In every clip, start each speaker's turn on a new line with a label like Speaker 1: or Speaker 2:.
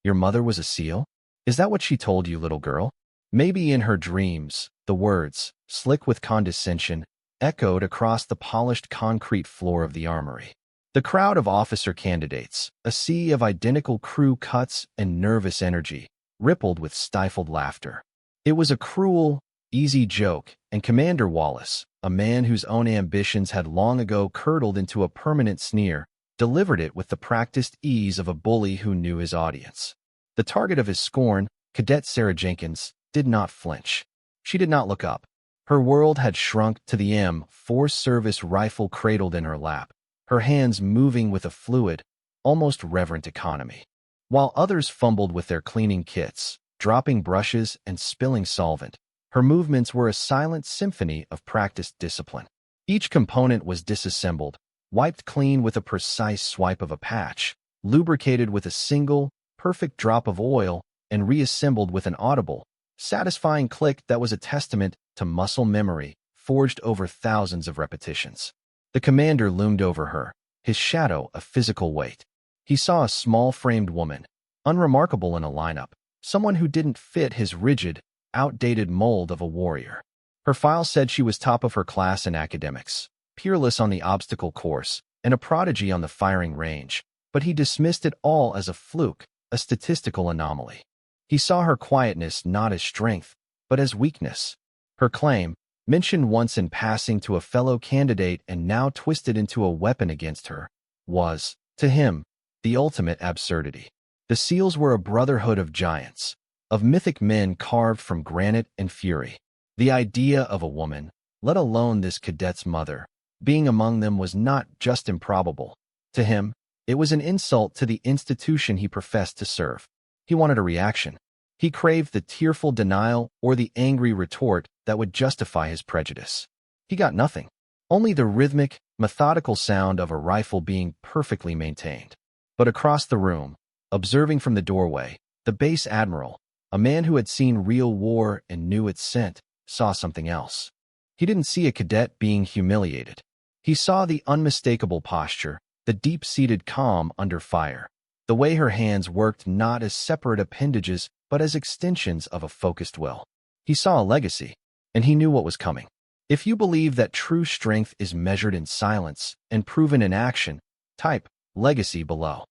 Speaker 1: Your mother was a SEAL? Is that what she told you, little girl? Maybe in her dreams, the words, slick with condescension, echoed across the polished concrete floor of the armory. The crowd of officer candidates, a sea of identical crew cuts and nervous energy, rippled with stifled laughter. It was a cruel, easy joke, and Commander Wallace, a man whose own ambitions had long ago curdled into a permanent sneer, delivered it with the practiced ease of a bully who knew his audience. The target of his scorn, Cadet Sarah Jenkins, did not flinch. She did not look up. Her world had shrunk to the M4 service rifle cradled in her lap, her hands moving with a fluid, almost reverent economy. While others fumbled with their cleaning kits, dropping brushes and spilling solvent, her movements were a silent symphony of practiced discipline. Each component was disassembled, wiped clean with a precise swipe of a patch, lubricated with a single, perfect drop of oil, and reassembled with an audible, satisfying click that was a testament to muscle memory forged over thousands of repetitions. The commander loomed over her, his shadow a physical weight. He saw a small-framed woman, unremarkable in a lineup, someone who didn't fit his rigid, outdated mold of a warrior. Her file said she was top of her class in academics, peerless on the obstacle course, and a prodigy on the firing range, but he dismissed it all as a fluke, a statistical anomaly. He saw her quietness not as strength, but as weakness. Her claim, mentioned once in passing to a fellow candidate and now twisted into a weapon against her, was, to him, the ultimate absurdity. The SEALs were a brotherhood of giants, of mythic men carved from granite and fury. The idea of a woman, let alone this cadet's mother, being among them was not just improbable. To him, it was an insult to the institution he professed to serve. He wanted a reaction. He craved the tearful denial or the angry retort that would justify his prejudice. He got nothing. Only the rhythmic, methodical sound of a rifle being perfectly maintained. But across the room, observing from the doorway, the base admiral, a man who had seen real war and knew its scent, saw something else. He didn't see a cadet being humiliated. He saw the unmistakable posture, the deep-seated calm under fire, the way her hands worked not as separate appendages but as extensions of a focused will. He saw a legacy, and he knew what was coming. If you believe that true strength is measured in silence and proven in action, type legacy below.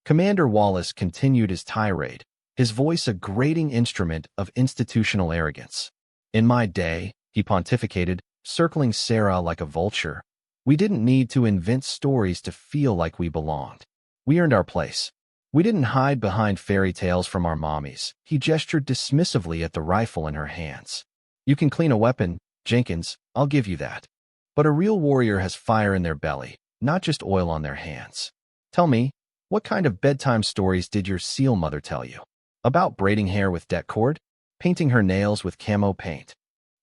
Speaker 1: Commander Wallace continued his tirade, his voice a grating instrument of institutional arrogance. In my day, he pontificated, circling Sarah like a vulture, we didn't need to invent stories to feel like we belonged. We earned our place. We didn't hide behind fairy tales from our mommies. He gestured dismissively at the rifle in her hands. You can clean a weapon, Jenkins, I'll give you that. But a real warrior has fire in their belly, not just oil on their hands. Tell me, what kind of bedtime stories did your SEAL mother tell you? About braiding hair with det cord? Painting her nails with camo paint?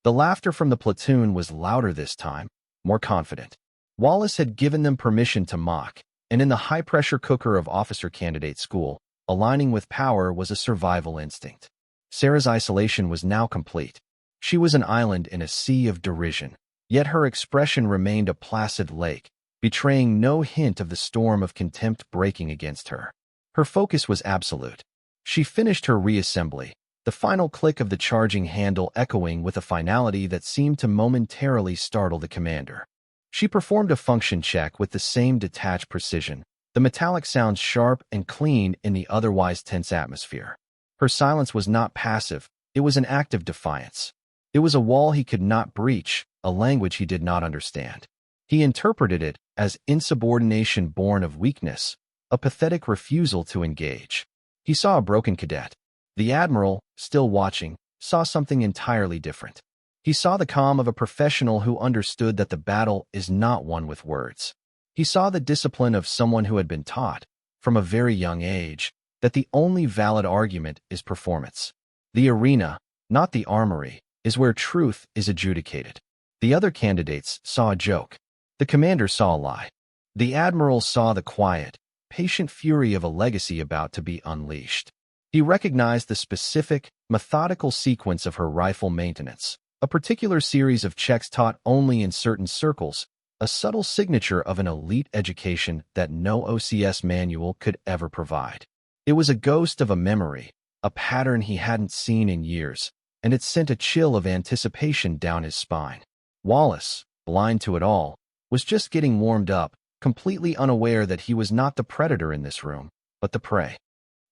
Speaker 1: The laughter from the platoon was louder this time, more confident. Wallace had given them permission to mock, and in the high-pressure cooker of officer candidate school, aligning with power was a survival instinct. Sarah's isolation was now complete. She was an island in a sea of derision, yet her expression remained a placid lake, betraying no hint of the storm of contempt breaking against her. Her focus was absolute. She finished her reassembly, the final click of the charging handle echoing with a finality that seemed to momentarily startle the commander. She performed a function check with the same detached precision, the metallic sounds sharp and clean in the otherwise tense atmosphere. Her silence was not passive, it was an act of defiance. It was a wall he could not breach, a language he did not understand. He interpreted it as insubordination born of weakness, a pathetic refusal to engage. He saw a broken cadet. The admiral, still watching, saw something entirely different. He saw the calm of a professional who understood that the battle is not won with words. He saw the discipline of someone who had been taught, from a very young age, that the only valid argument is performance. The arena, not the armory, is where truth is adjudicated. The other candidates saw a joke. The commander saw a lie. The admiral saw the quiet, patient fury of a legacy about to be unleashed. He recognized the specific, methodical sequence of her rifle maintenance. A particular series of checks taught only in certain circles, a subtle signature of an elite education that no OCS manual could ever provide. It was a ghost of a memory, a pattern he hadn't seen in years, and it sent a chill of anticipation down his spine. Wallace, blind to it all, was just getting warmed up, completely unaware that he was not the predator in this room, but the prey.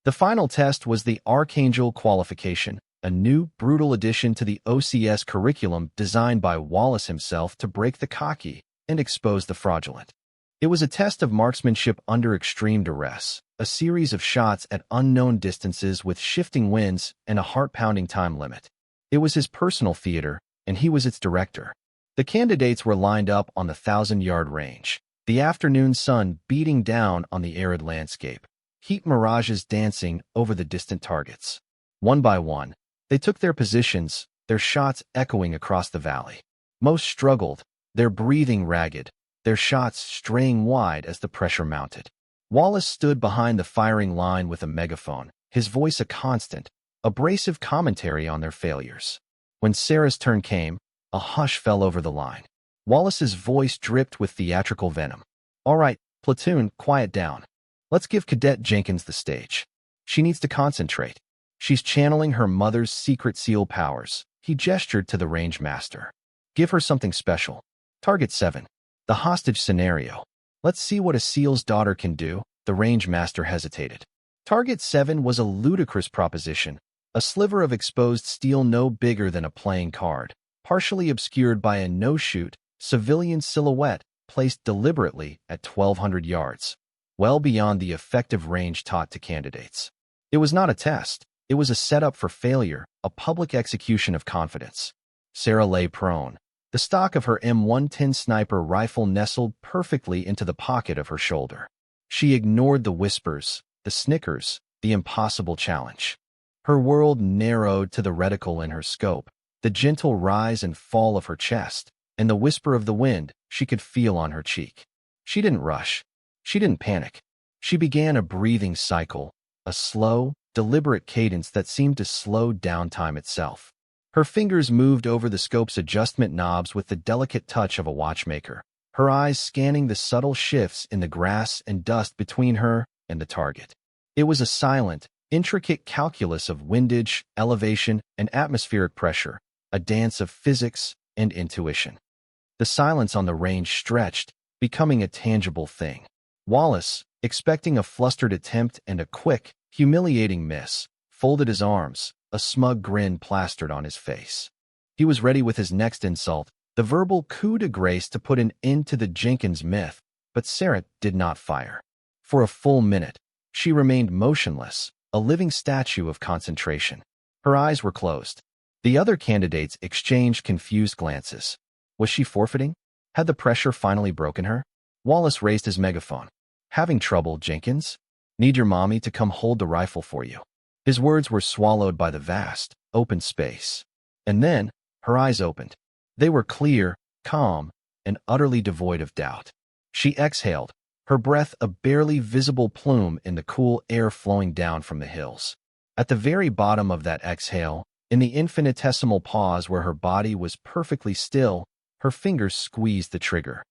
Speaker 1: The final test was the Archangel Qualification, a new, brutal addition to the OCS curriculum designed by Wallace himself to break the cocky and expose the fraudulent. It was a test of marksmanship under extreme duress, a series of shots at unknown distances with shifting winds and a heart-pounding time limit. It was his personal theater, and he was its director. The candidates were lined up on the 1,000-yard range, the afternoon sun beating down on the arid landscape, heat mirages dancing over the distant targets. One by one, they took their positions, their shots echoing across the valley. Most struggled, their breathing ragged, their shots straying wide as the pressure mounted. Wallace stood behind the firing line with a megaphone, his voice a constant, abrasive commentary on their failures. When Sarah's turn came, a hush fell over the line. Wallace's voice dripped with theatrical venom. "All right, platoon, quiet down. Let's give Cadet Jenkins the stage. She needs to concentrate. She's channeling her mother's secret SEAL powers." He gestured to the range master. "Give her something special. Target 7. The hostage scenario. Let's see what a SEAL's daughter can do." The range master hesitated. Target 7 was a ludicrous proposition, a sliver of exposed steel no bigger than a playing card, partially obscured by a no-shoot, civilian silhouette placed deliberately at 1,200 yards, well beyond the effective range taught to candidates. It was not a test. It was a setup for failure, a public execution of confidence. Sarah lay prone, the stock of her M110 sniper rifle nestled perfectly into the pocket of her shoulder. She ignored the whispers, the snickers, the impossible challenge. Her world narrowed to the reticle in her scope, the gentle rise and fall of her chest, and the whisper of the wind she could feel on her cheek. She didn't rush. She didn't panic. She began a breathing cycle, a slow, deliberate cadence that seemed to slow down time itself. Her fingers moved over the scope's adjustment knobs with the delicate touch of a watchmaker, her eyes scanning the subtle shifts in the grass and dust between her and the target. It was a silent, intricate calculus of windage, elevation, and atmospheric pressure, a dance of physics and intuition. The silence on the range stretched, becoming a tangible thing. Wallace, expecting a flustered attempt and a quick, humiliating miss, folded his arms, a smug grin plastered on his face. He was ready with his next insult, the verbal coup de grace to put an end to the Jenkins myth, but Sarah did not fire. For a full minute, she remained motionless, a living statue of concentration. Her eyes were closed. The other candidates exchanged confused glances. Was she forfeiting? Had the pressure finally broken her? Wallace raised his megaphone. "Having trouble, Jenkins? Need your mommy to come hold the rifle for you." His words were swallowed by the vast, open space. And then, her eyes opened. They were clear, calm, and utterly devoid of doubt. She exhaled, her breath a barely visible plume in the cool air flowing down from the hills. At the very bottom of that exhale, in the infinitesimal pause where her body was perfectly still, her fingers squeezed the trigger.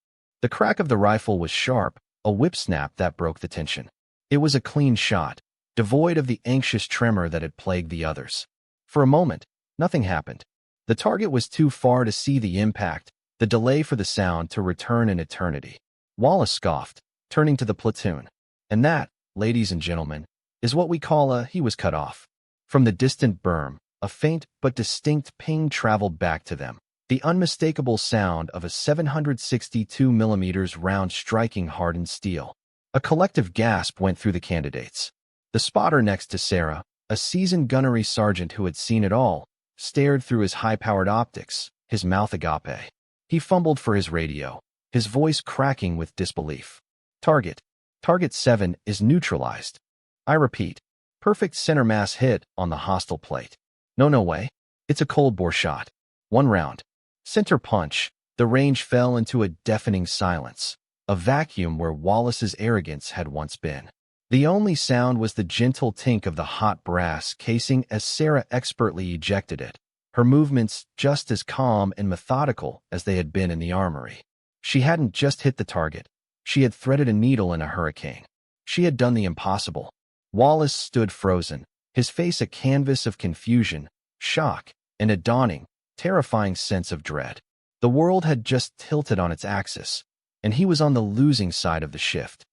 Speaker 1: The crack of the rifle was sharp, a whip snap that broke the tension. It was a clean shot, devoid of the anxious tremor that had plagued the others. For a moment, nothing happened. The target was too far to see the impact, the delay for the sound to return an eternity. Wallace scoffed, turning to the platoon. "And that, ladies and gentlemen, is what we call a he was cut off." From the distant berm, a faint but distinct ping traveled back to them, the unmistakable sound of a 762mm round striking hardened steel. A collective gasp went through the candidates. The spotter next to Sarah, a seasoned gunnery sergeant who had seen it all, stared through his high-powered optics, his mouth agape. He fumbled for his radio, his voice cracking with disbelief. Target 7 is neutralized. I repeat, perfect center mass hit on the hostile plate. No way. It's a cold bore shot. One round. Center punch. The range fell into a deafening silence, a vacuum where Wallace's arrogance had once been. The only sound was the gentle tink of the hot brass casing as Sarah expertly ejected it, her movements just as calm and methodical as they had been in the armory. She hadn't just hit the target. She had threaded a needle in a hurricane. She had done the impossible. Wallace stood frozen, his face a canvas of confusion, shock, and a dawning, terrifying sense of dread. The world had just tilted on its axis, and he was on the losing side of the shift.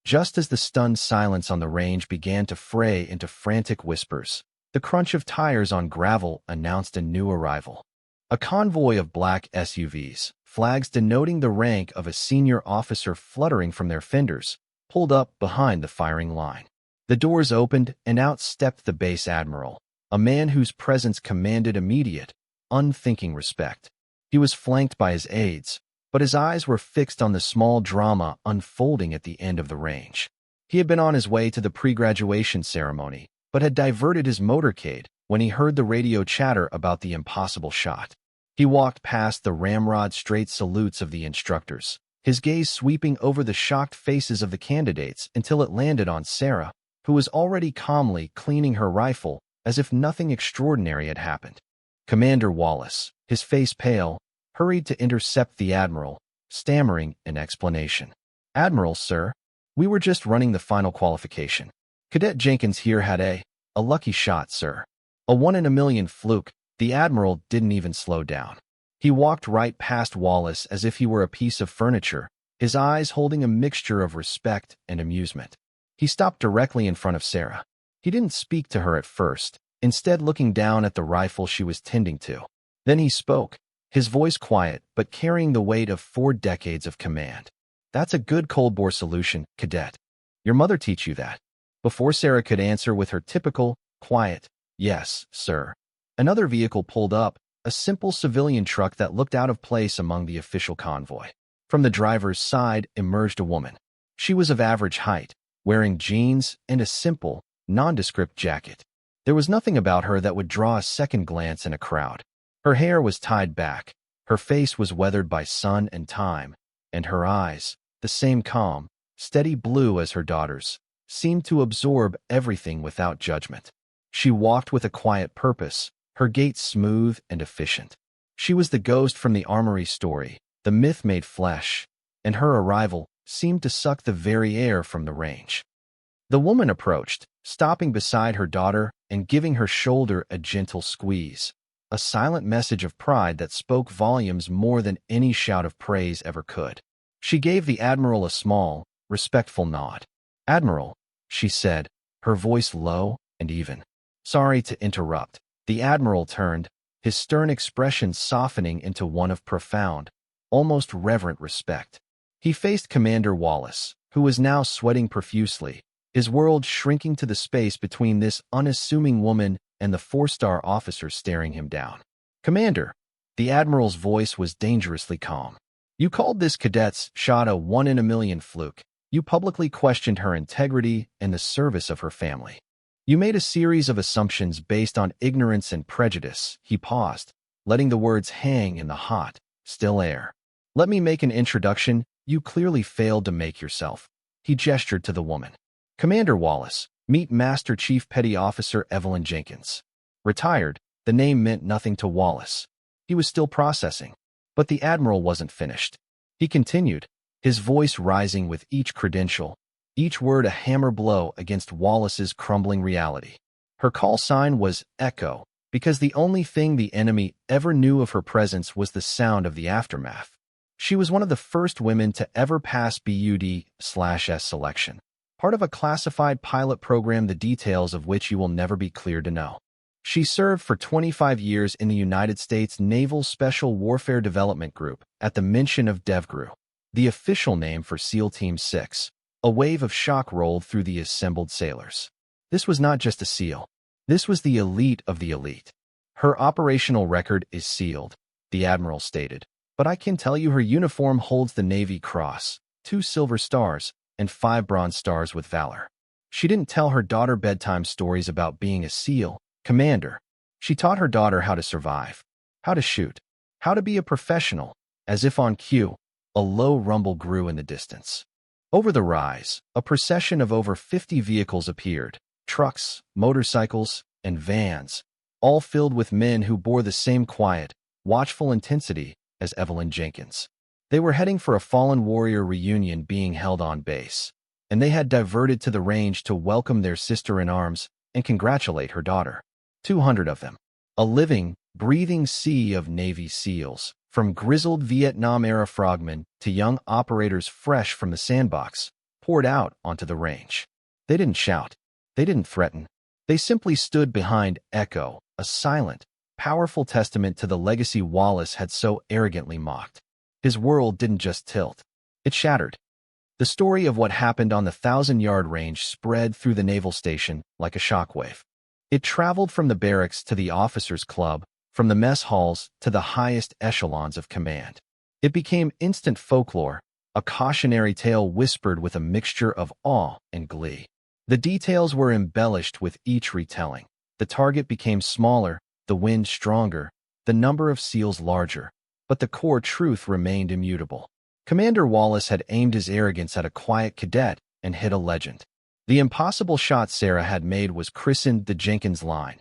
Speaker 1: Just as the stunned silence on the range began to fray into frantic whispers, the crunch of tires on gravel announced a new arrival. A convoy of black SUVs, flags denoting the rank of a senior officer fluttering from their fenders, pulled up behind the firing line. The doors opened, and out stepped the base admiral, a man whose presence commanded immediate, unthinking respect. He was flanked by his aides, but his eyes were fixed on the small drama unfolding at the end of the range. He had been on his way to the pre-graduation ceremony, but had diverted his motorcade when he heard the radio chatter about the impossible shot. He walked past the ramrod-straight salutes of the instructors, his gaze sweeping over the shocked faces of the candidates until it landed on Sarah, who was already calmly cleaning her rifle as if nothing extraordinary had happened. Commander Wallace, his face pale, hurried to intercept the admiral, stammering an explanation. "Admiral, sir, we were just running the final qualification. Cadet Jenkins here had a lucky shot, sir. A 1 in a million fluke." The admiral didn't even slow down. He walked right past Wallace as if he were a piece of furniture, his eyes holding a mixture of respect and amusement. He stopped directly in front of Sarah. He didn't speak to her at first, instead looking down at the rifle she was tending to. Then he spoke, his voice quiet but carrying the weight of 4 decades of command. "That's a good cold bore solution, Cadet. Your mother teach you that?" Before Sarah could answer with her typical, quiet, "Yes, sir," another vehicle pulled up, a simple civilian truck that looked out of place among the official convoy. From the driver's side emerged a woman. She was of average height, wearing jeans and a simple, nondescript jacket. There was nothing about her that would draw a second glance in a crowd. Her hair was tied back, her face was weathered by sun and time, and her eyes, the same calm, steady blue as her daughter's, seemed to absorb everything without judgment. She walked with a quiet purpose, her gait smooth and efficient. She was the ghost from the armory story, the myth made flesh, and her arrival seemed to suck the very air from the range. The woman approached, stopping beside her daughter and giving her shoulder a gentle squeeze, a silent message of pride that spoke volumes more than any shout of praise ever could. She gave the admiral a small, respectful nod. "Admiral," she said, her voice low and even. "Sorry to interrupt." The admiral turned, his stern expression softening into one of profound, almost reverent respect. He faced Commander Wallace, who was now sweating profusely, his world shrinking to the space between this unassuming woman and the 4-star officer staring him down. "Commander," the admiral's voice was dangerously calm. "You called this cadet's shot a 1 in a million fluke. You publicly questioned her integrity and the service of her family. You made a series of assumptions based on ignorance and prejudice." He paused, letting the words hang in the hot, still air. "Let me make an introduction. You clearly failed to make yourself." He gestured to the woman. "Commander Wallace, meet Master Chief Petty Officer Evelyn Jenkins." Retired, the name meant nothing to Wallace. He was still processing. But the admiral wasn't finished. He continued, his voice rising with each credential, each word a hammer blow against Wallace's crumbling reality. Her call sign was Echo, because the only thing the enemy ever knew of her presence was the sound of the aftermath. She was one of the first women to ever pass BUD/S selection, part of a classified pilot program the details of which you will never be cleared to know. She served for 25 years in the United States Naval Special Warfare Development Group at the mention of DevGRU, the official name for SEAL Team 6. A wave of shock rolled through the assembled sailors. This was not just a SEAL. This was the elite of the elite. "Her operational record is sealed," the admiral stated, "but I can tell you her uniform holds the Navy Cross, 2 silver stars, and 5 bronze stars with valor." She didn't tell her daughter bedtime stories about being a SEAL, Commander. She taught her daughter how to survive, how to shoot, how to be a professional. As if on cue, a low rumble grew in the distance. Over the rise, a procession of over 50 vehicles appeared, trucks, motorcycles, and vans, all filled with men who bore the same quiet, watchful intensity as Evelyn Jenkins. They were heading for a fallen warrior reunion being held on base. and they had diverted to the range to welcome their sister-in-arms and congratulate her daughter. 200 of them. A living, breathing sea of Navy SEALs, from grizzled Vietnam-era frogmen to young operators fresh from the sandbox, poured out onto the range. They didn't shout. They didn't threaten. They simply stood behind Echo, a silent, powerful testament to the legacy Wallace had so arrogantly mocked. His world didn't just tilt. It shattered. The story of what happened on the 1,000-yard range spread through the naval station like a shockwave. It traveled from the barracks to the officers' club, from the mess halls to the highest echelons of command. It became instant folklore, a cautionary tale whispered with a mixture of awe and glee. The details were embellished with each retelling. The target became smaller, the wind stronger, the number of SEALs larger, but the core truth remained immutable. Commander Wallace had aimed his arrogance at a quiet cadet and hit a legend. The impossible shot Sarah had made was christened the Jenkins line,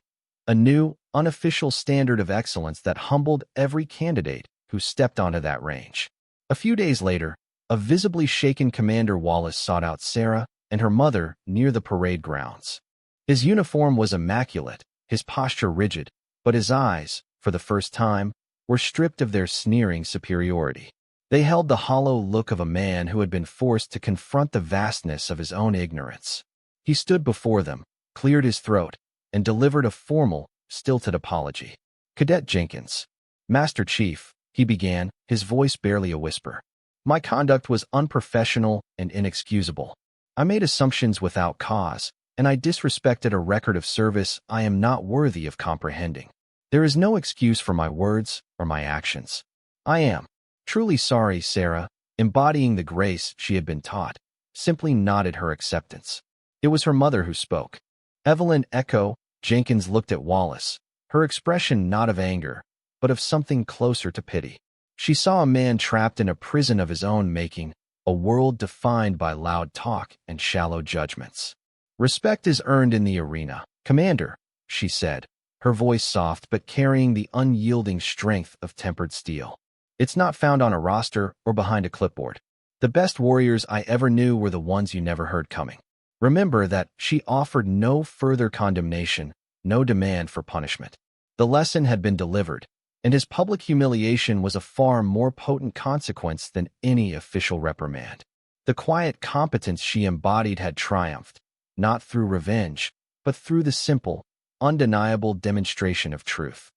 Speaker 1: a new, unofficial standard of excellence that humbled every candidate who stepped onto that range. A few days later, a visibly shaken Commander Wallace sought out Sarah and her mother near the parade grounds. His uniform was immaculate, his posture rigid, but his eyes, for the first time, were stripped of their sneering superiority. They held the hollow look of a man who had been forced to confront the vastness of his own ignorance. He stood before them, cleared his throat, and delivered a formal, stilted apology. "Cadet Jenkins, Master Chief," he began, his voice barely a whisper. "My conduct was unprofessional and inexcusable. I made assumptions without cause, and I disrespected a record of service I am not worthy of comprehending. There is no excuse for my words or my actions. I am truly sorry." Sarah, embodying the grace she had been taught, simply nodded her acceptance. It was her mother who spoke. Evelyn Echo Jenkins looked at Wallace, her expression not of anger, but of something closer to pity. She saw a man trapped in a prison of his own making, a world defined by loud talk and shallow judgments. "Respect is earned in the arena, Commander," she said, her voice soft but carrying the unyielding strength of tempered steel. "It's not found on a roster or behind a clipboard. The best warriors I ever knew were the ones you never heard coming." Remember that she offered no further condemnation, no demand for punishment. The lesson had been delivered, and his public humiliation was a far more potent consequence than any official reprimand. The quiet competence she embodied had triumphed, not through revenge, but through the simple, undeniable demonstration of truth.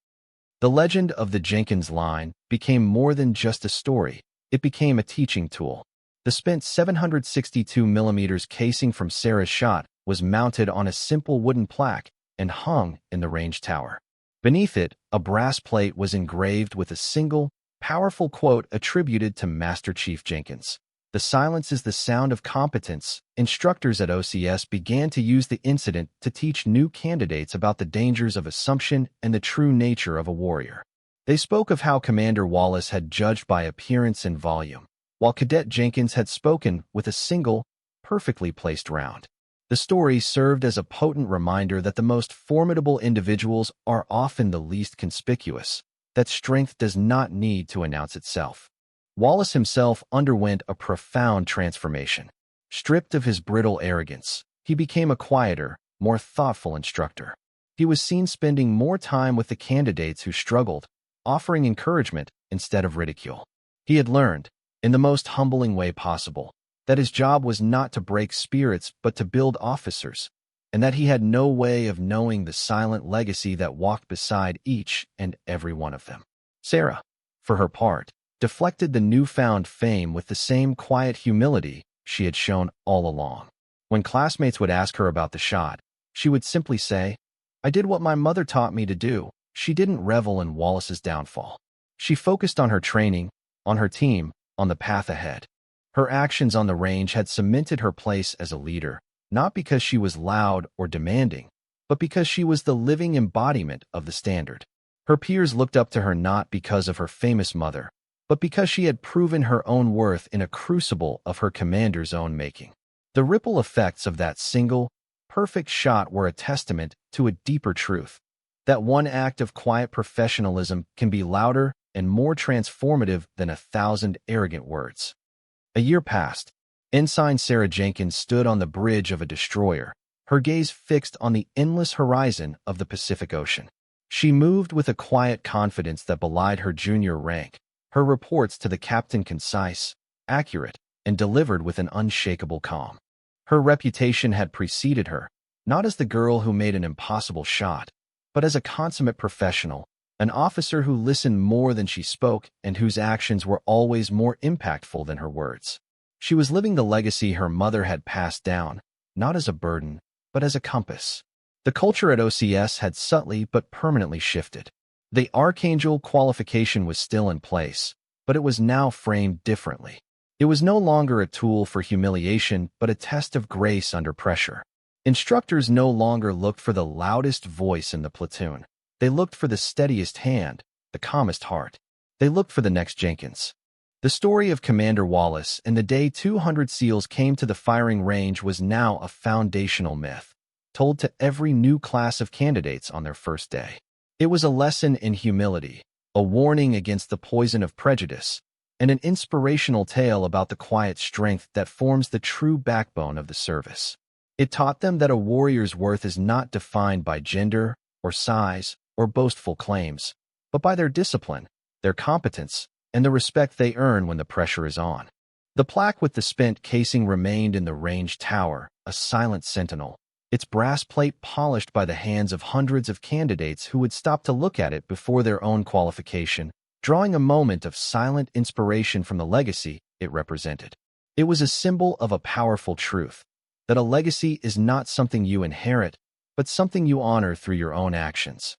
Speaker 1: The legend of the Jenkins line became more than just a story. It became a teaching tool. The spent 762mm casing from Sarah's shot was mounted on a simple wooden plaque and hung in the range tower. Beneath it, a brass plate was engraved with a single, powerful quote attributed to Master Chief Jenkins. "The silence is the sound of competence." Instructors at OCS began to use the incident to teach new candidates about the dangers of assumption and the true nature of a warrior. They spoke of how Commander Wallace had judged by appearance and volume, while Cadet Jenkins had spoken with a single, perfectly placed round. The story served as a potent reminder that the most formidable individuals are often the least conspicuous, that strength does not need to announce itself. Wallace himself underwent a profound transformation. Stripped of his brittle arrogance, he became a quieter, more thoughtful instructor. He was seen spending more time with the candidates who struggled, offering encouragement instead of ridicule. He had learned, in the most humbling way possible, that his job was not to break spirits but to build officers, and that he had no way of knowing the silent legacy that walked beside each and every one of them. Sarah, for her part, deflected the newfound fame with the same quiet humility she had shown all along. When classmates would ask her about the shot, she would simply say, "I did what my mother taught me to do." She didn't revel in Wallace's downfall. She focused on her training, on her team, on the path ahead. Her actions on the range had cemented her place as a leader, not because she was loud or demanding, but because she was the living embodiment of the standard. Her peers looked up to her not because of her famous mother, but because she had proven her own worth in a crucible of her commander's own making. The ripple effects of that single, perfect shot were a testament to a deeper truth, that one act of quiet professionalism can be louder and more transformative than 1,000 arrogant words. A year passed, Ensign Sarah Jenkins stood on the bridge of a destroyer, her gaze fixed on the endless horizon of the Pacific Ocean. She moved with a quiet confidence that belied her junior rank, her reports to the captain concise, accurate, and delivered with an unshakable calm. Her reputation had preceded her, not as the girl who made an impossible shot, but as a consummate professional, an officer who listened more than she spoke and whose actions were always more impactful than her words. She was living the legacy her mother had passed down, not as a burden, but as a compass. The culture at OCS had subtly but permanently shifted. The Archangel qualification was still in place, but it was now framed differently. It was no longer a tool for humiliation, but a test of grace under pressure. Instructors no longer looked for the loudest voice in the platoon. They looked for the steadiest hand, the calmest heart. They looked for the next Jenkins. The story of Commander Wallace and the day 200 SEALs came to the firing range was now a foundational myth, told to every new class of candidates on their first day. It was a lesson in humility, a warning against the poison of prejudice, and an inspirational tale about the quiet strength that forms the true backbone of the service. It taught them that a warrior's worth is not defined by gender or size or boastful claims, but by their discipline, their competence, and the respect they earn when the pressure is on. The plaque with the spent casing remained in the range tower, a silent sentinel, its brass plate polished by the hands of hundreds of candidates who would stop to look at it before their own qualification, drawing a moment of silent inspiration from the legacy it represented. It was a symbol of a powerful truth, that a legacy is not something you inherit, but something you honor through your own actions.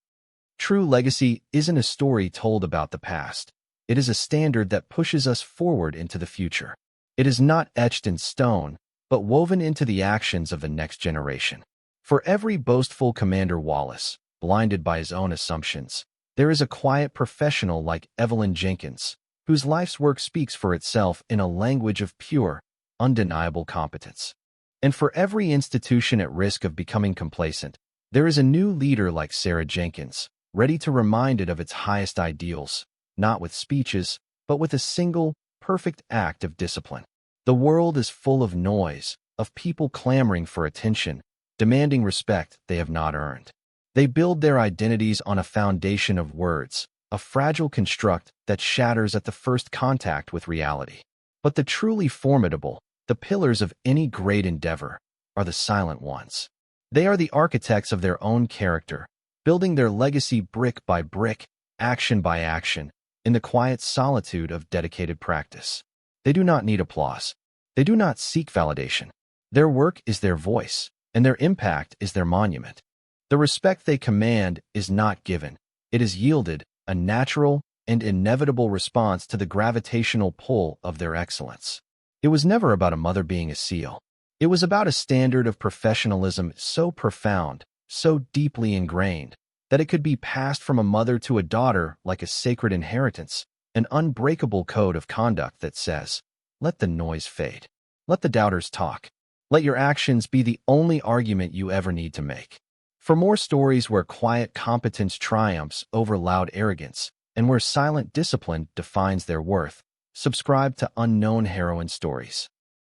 Speaker 1: True legacy isn't a story told about the past. It is a standard that pushes us forward into the future. It is not etched in stone, but woven into the actions of the next generation. For every boastful Commander Wallace, blinded by his own assumptions, there is a quiet professional like Evelyn Jenkins, whose life's work speaks for itself in a language of pure, undeniable competence. And for every institution at risk of becoming complacent, there is a new leader like Sarah Jenkins, ready to remind it of its highest ideals, not with speeches, but with a single, perfect act of discipline. The world is full of noise, of people clamoring for attention, demanding respect they have not earned. They build their identities on a foundation of words, a fragile construct that shatters at the first contact with reality. But the truly formidable, the pillars of any great endeavor, are the silent ones. They are the architects of their own character, building their legacy brick by brick, action by action, in the quiet solitude of dedicated practice. They do not need applause. They do not seek validation. Their work is their voice, and their impact is their monument. The respect they command is not given. It is yielded, a natural and inevitable response to the gravitational pull of their excellence. It was never about a mother being a SEAL. It was about a standard of professionalism so profound, so deeply ingrained, that it could be passed from a mother to a daughter like a sacred inheritance, an unbreakable code of conduct that says, let the noise fade. Let the doubters talk. Let your actions be the only argument you ever need to make. For more stories where quiet competence triumphs over loud arrogance, and where silent discipline defines their worth, subscribe to Unknown Heroine Stories.